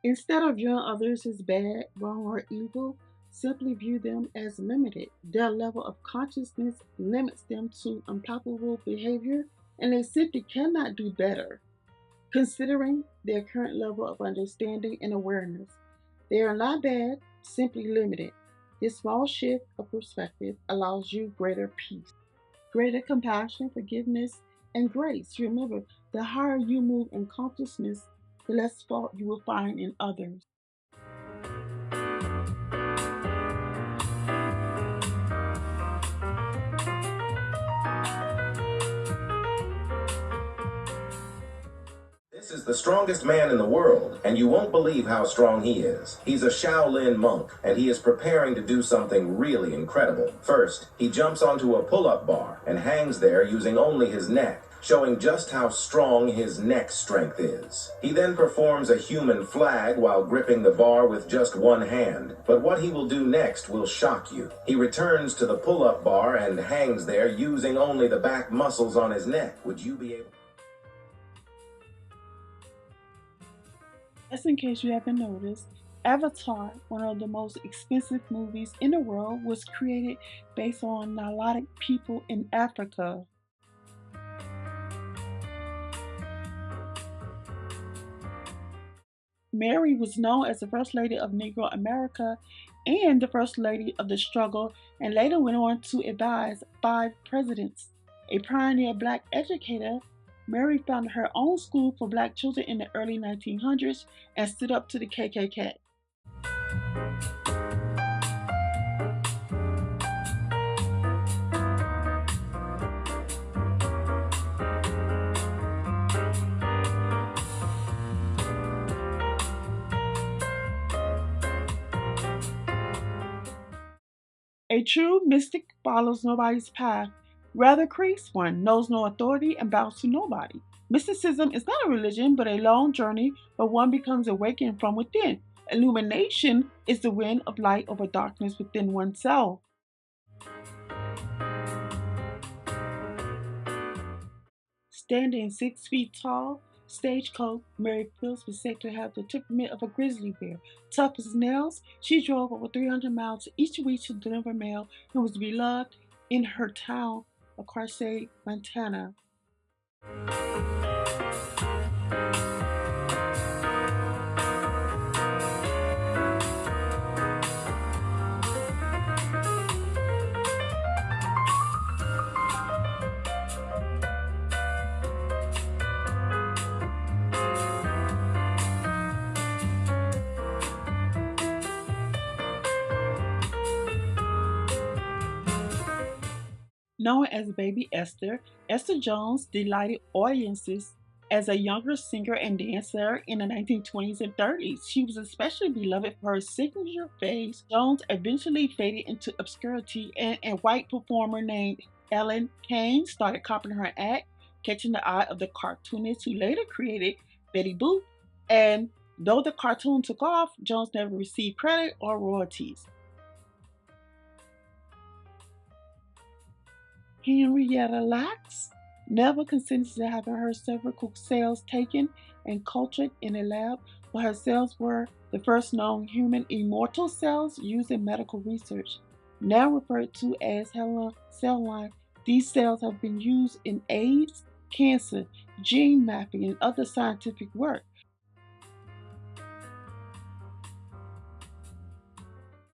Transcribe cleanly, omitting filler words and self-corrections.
Instead of viewing others as bad, wrong, or evil, simply view them as limited. Their level of consciousness limits them to unprofitable behavior, and they simply cannot do better, considering their current level of understanding and awareness. They are not bad, simply limited. This small shift of perspective allows you greater peace, greater compassion, forgiveness, and grace. Remember, the higher you move in consciousness, the less fault you will find in others. This is the strongest man in the world, and you won't believe how strong he is. He's a Shaolin monk, and he is preparing to do something really incredible. First, he jumps onto a pull-up bar and hangs there using only his neck, showing just how strong his neck strength is. He then performs a human flag while gripping the bar with just one hand. But what he will do next will shock you. He returns to the pull-up bar and hangs there using only the back muscles on his neck. Would you be able... Just in case you haven't noticed, Avatar, one of the most expensive movies in the world, was created based on Nilotic people in Africa. Mary was known as the First Lady of Negro America and the First Lady of the struggle, and later went on to advise 5 presidents. A pioneer black educator, Mary founded her own school for black children in the early 1900s and stood up to the KKK. A true mystic follows nobody's path, rather creates one, knows no authority, and bows to nobody. Mysticism is not a religion, but a long journey where one becomes awakened from within. Illumination is the wind of light over darkness within oneself. Standing 6 feet tall, Stagecoach, Mary Fields was said to have the temperament of a grizzly bear. Tough as nails, she drove over 300 miles each week to deliver mail and was beloved in her town of Carson, Montana. Known as Baby Esther, Esther Jones delighted audiences as a younger singer and dancer in the 1920s and 30s. She was especially beloved for her signature face. Jones eventually faded into obscurity, and a white performer named Ellen Kane started copying her act, catching the eye of the cartoonist who later created Betty Boop. And though the cartoon took off, Jones never received credit or royalties. Henrietta Lacks never consented to having her several cells taken and cultured in a lab, but her cells were the first known human immortal cells used in medical research. Now referred to as Helena cell line, these cells have been used in AIDS, cancer, gene mapping, and other scientific work.